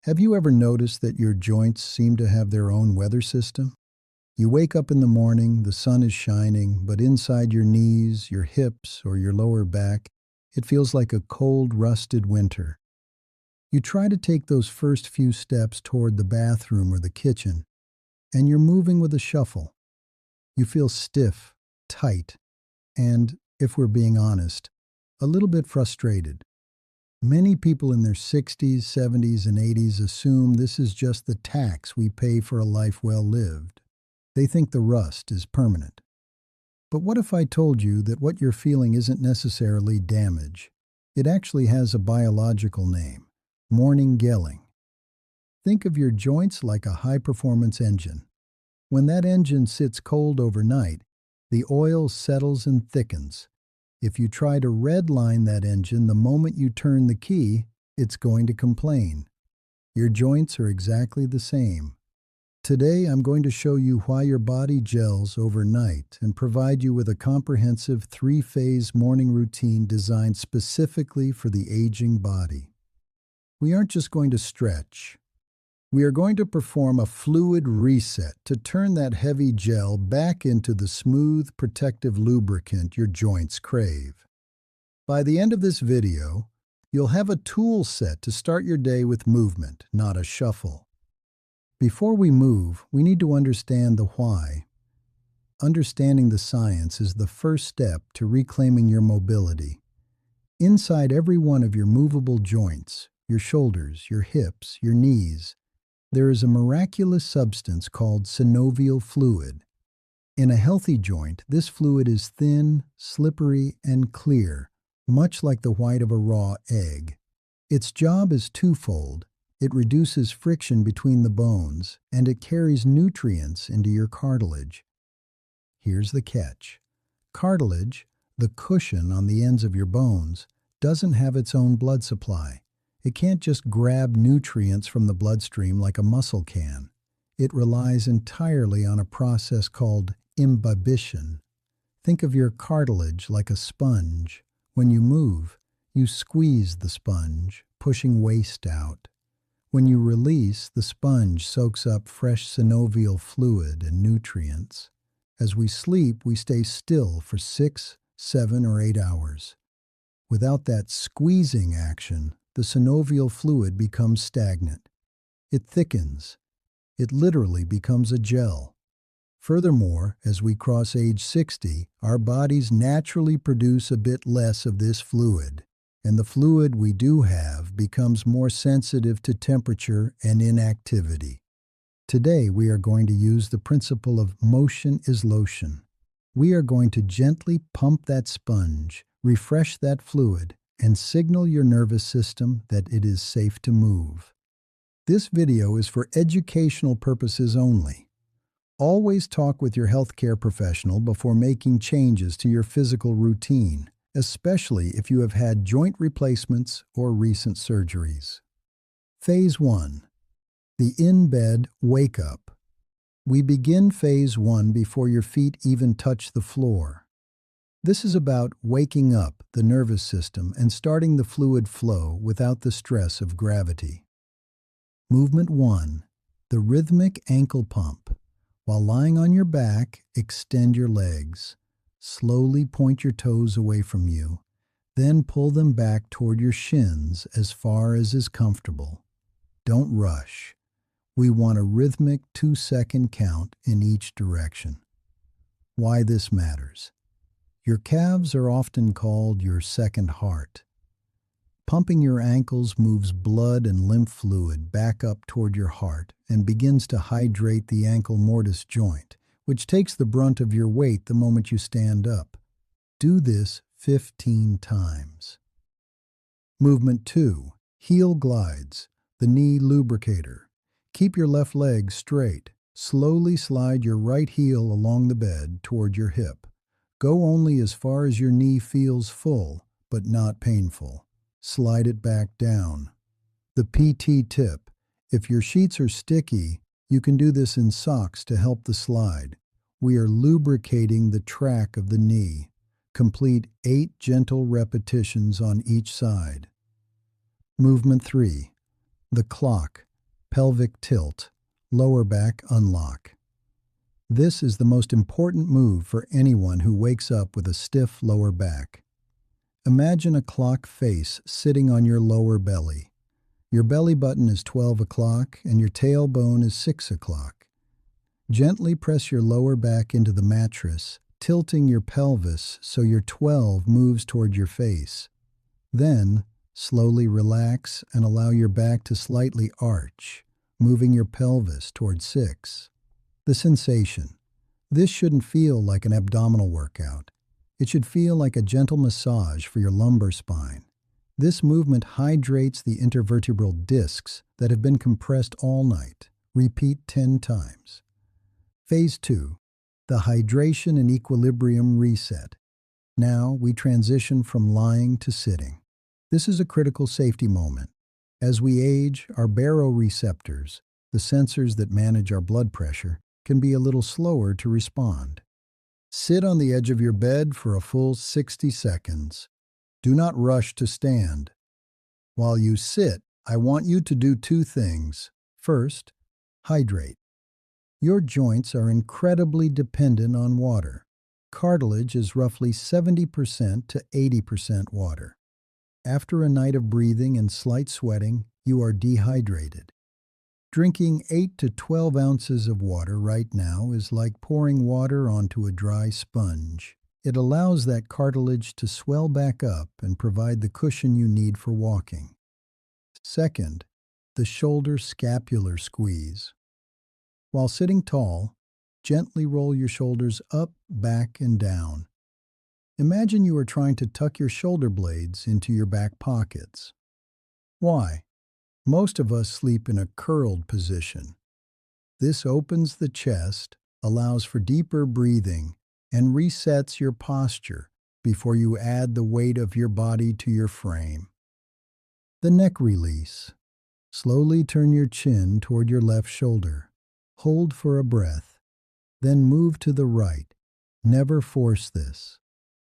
Have you ever noticed that your joints seem to have their own weather system? You wake up in the morning, the sun is shining, but inside your knees, your hips, or your lower back, it feels like a cold, rusted winter. You try to take those first few steps toward the bathroom or the kitchen, and you're moving with a shuffle. You feel stiff, tight, and, if we're being honest, a little bit frustrated. Many people in their 60s, 70s, and 80s assume this is just the tax we pay for a life well lived. They think the rust is permanent. But what if I told you that what you're feeling isn't necessarily damage? It actually has a biological name: morning gelling. Think of your joints like a high-performance engine. When that engine sits cold overnight, the oil settles and thickens. If you try to redline that engine the moment you turn the key, it's going to complain. Your joints are exactly the same. Today, I'm going to show you why your body gels overnight and provide you with a comprehensive 3-phase morning routine designed specifically for the aging body. We aren't just going to stretch. We are going to perform a fluid reset to turn that heavy gel back into the smooth, protective lubricant your joints crave. By the end of this video, you'll have a tool set to start your day with movement, not a shuffle. Before we move, we need to understand the why. Understanding the science is the first step to reclaiming your mobility. Inside every one of your movable joints, your shoulders, your hips, your knees, there is a miraculous substance called synovial fluid. In a healthy joint, this fluid is thin, slippery, and clear, much like the white of a raw egg. Its job is twofold. It reduces friction between the bones, and it carries nutrients into your cartilage. Here's the catch. Cartilage, the cushion on the ends of your bones, doesn't have its own blood supply. It can't just grab nutrients from the bloodstream like a muscle can. It relies entirely on a process called imbibition. Think of your cartilage like a sponge. When you move, you squeeze the sponge, pushing waste out. When you release, the sponge soaks up fresh synovial fluid and nutrients. As we sleep, we stay still for 6, 7, or 8 hours. Without that squeezing action, the synovial fluid becomes stagnant. It thickens. It literally becomes a gel. Furthermore, as we cross age 60, our bodies naturally produce a bit less of this fluid, and the fluid we do have becomes more sensitive to temperature and inactivity. Today, we are going to use the principle of motion is lotion. We are going to gently pump that sponge, refresh that fluid, and signal your nervous system that it is safe to move. This video is for educational purposes only. Always talk with your healthcare professional before making changes to your physical routine, especially if you have had joint replacements or recent surgeries. Phase 1. The in-bed wake-up. We begin Phase 1 before your feet even touch the floor. This is about waking up the nervous system and starting the fluid flow without the stress of gravity. Movement 1. The rhythmic ankle pump. While lying on your back, extend your legs. Slowly point your toes away from you, then pull them back toward your shins as far as is comfortable. Don't rush. We want a rhythmic 2-second count in each direction. Why this matters. Your calves are often called your second heart. Pumping your ankles moves blood and lymph fluid back up toward your heart and begins to hydrate the ankle mortise joint, which takes the brunt of your weight the moment you stand up. Do this 15 times. Movement 2. Heel glides, the knee lubricator. Keep your left leg straight. Slowly slide your right heel along the bed toward your hip. Go only as far as your knee feels full, but not painful. Slide it back down. The PT tip. If your sheets are sticky, you can do this in socks to help the slide. We are lubricating the track of the knee. Complete 8 gentle repetitions on each side. Movement 3. The clock, pelvic tilt, lower back unlock. This is the most important move for anyone who wakes up with a stiff lower back. Imagine a clock face sitting on your lower belly. Your belly button is 12 o'clock and your tailbone is 6 o'clock. Gently press your lower back into the mattress, tilting your pelvis so your 12 moves toward your face. Then, slowly relax and allow your back to slightly arch, moving your pelvis toward 6. The sensation. This shouldn't feel like an abdominal workout. It should feel like a gentle massage for your lumbar spine. This movement hydrates the intervertebral discs that have been compressed all night. Repeat 10 times. Phase 2. The hydration and equilibrium reset. Now we transition from lying to sitting. This is a critical safety moment. As we age, our baroreceptors, the sensors that manage our blood pressure, can be a little slower to respond. Sit on the edge of your bed for a full 60 seconds. Do not rush to stand. While you sit, I want you to do 2 things. First, hydrate. Your joints are incredibly dependent on water. Cartilage is roughly 70% to 80% water. After a night of breathing and slight sweating, you are dehydrated. Drinking 8 to 12 ounces of water right now is like pouring water onto a dry sponge. It allows that cartilage to swell back up and provide the cushion you need for walking. Second, the shoulder scapular squeeze. While sitting tall, gently roll your shoulders up, back, and down. Imagine you are trying to tuck your shoulder blades into your back pockets. Why? Most of us sleep in a curled position. This opens the chest, allows for deeper breathing, and resets your posture before you add the weight of your body to your frame. The neck release. Slowly turn your chin toward your left shoulder. Hold for a breath. Then move to the right. Never force this.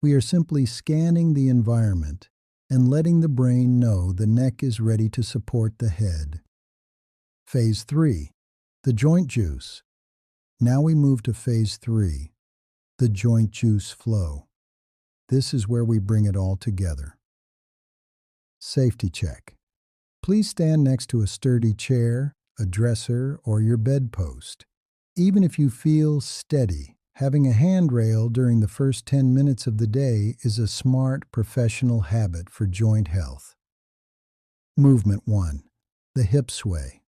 We are simply scanning the environment and letting the brain know the neck is ready to support the head. Phase 3. The joint juice. Now we move to Phase 3. The joint juice flow. This is where we bring it all together. Safety check. Please stand next to a sturdy chair, a dresser, or your bedpost. Even if you feel steady, having a handrail during the first 10 minutes of the day is a smart professional habit for joint health. Movement 1. The hip sway.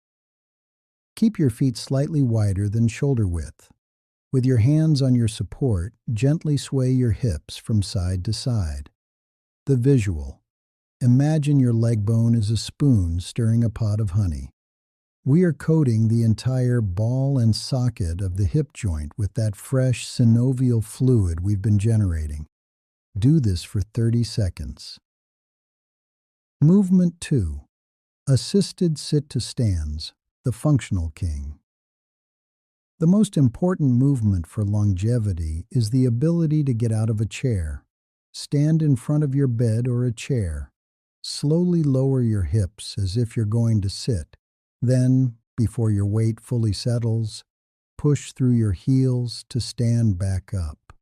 Keep your feet slightly wider than shoulder width. With your hands on your support, gently sway your hips from side to side. The visual. Imagine your leg bone is a spoon stirring a pot of honey. We are coating the entire ball and socket of the hip joint with that fresh synovial fluid we've been generating. Do this for 30 seconds. Movement 2. Assisted sit-to-stands, the functional king. The most important movement for longevity is the ability to get out of a chair. Stand in front of your bed or a chair. Slowly lower your hips as if you're going to sit. Then, before your weight fully settles, push through your heels to stand back up.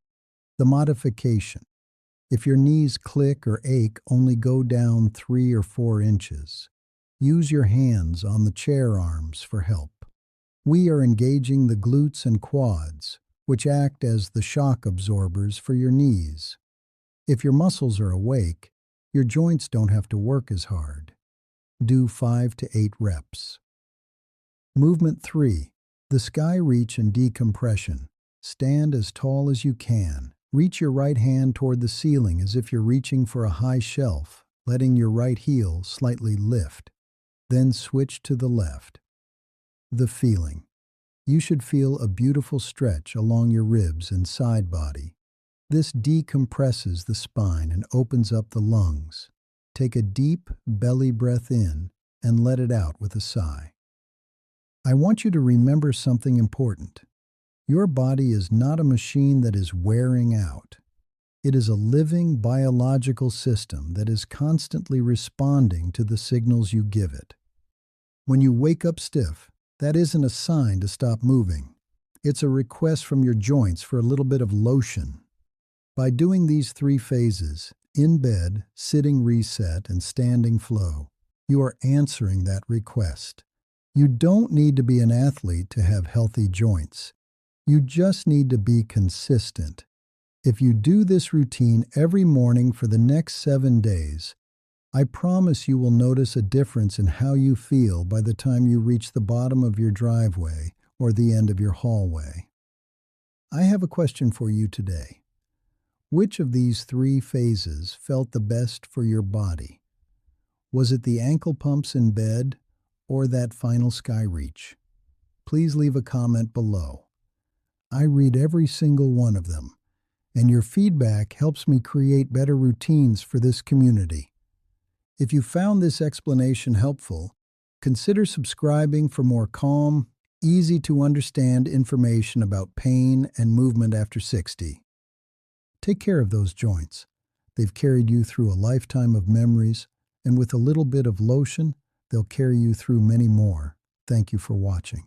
The modification. If your knees click or ache, only go down 3 or 4 inches. Use your hands on the chair arms for help. We are engaging the glutes and quads, which act as the shock absorbers for your knees. If your muscles are awake, your joints don't have to work as hard. Do 5 to 8 reps. Movement 3. The sky reach and decompression. Stand as tall as you can. Reach your right hand toward the ceiling as if you're reaching for a high shelf, letting your right heel slightly lift. Then switch to the left. The feeling. You should feel a beautiful stretch along your ribs and side body. This decompresses the spine and opens up the lungs. Take a deep belly breath in and let it out with a sigh. I want you to remember something important. Your body is not a machine that is wearing out. It is a living biological system that is constantly responding to the signals you give it. When you wake up stiff, that isn't a sign to stop moving. It's a request from your joints for a little bit of lotion. By doing these 3 phases, in bed, sitting reset, and standing flow, you are answering that request. You don't need to be an athlete to have healthy joints. You just need to be consistent. If you do this routine every morning for the next 7 days, I promise you will notice a difference in how you feel by the time you reach the bottom of your driveway or the end of your hallway. I have a question for you today. Which of these 3 phases felt the best for your body? Was it the ankle pumps in bed or that final sky reach? Please leave a comment below. I read every single one of them, and your feedback helps me create better routines for this community. If you found this explanation helpful, consider subscribing for more calm, easy to understand information about pain and movement after 60. Take care of those joints. They've carried you through a lifetime of memories, and with a little bit of lotion, they'll carry you through many more. Thank you for watching.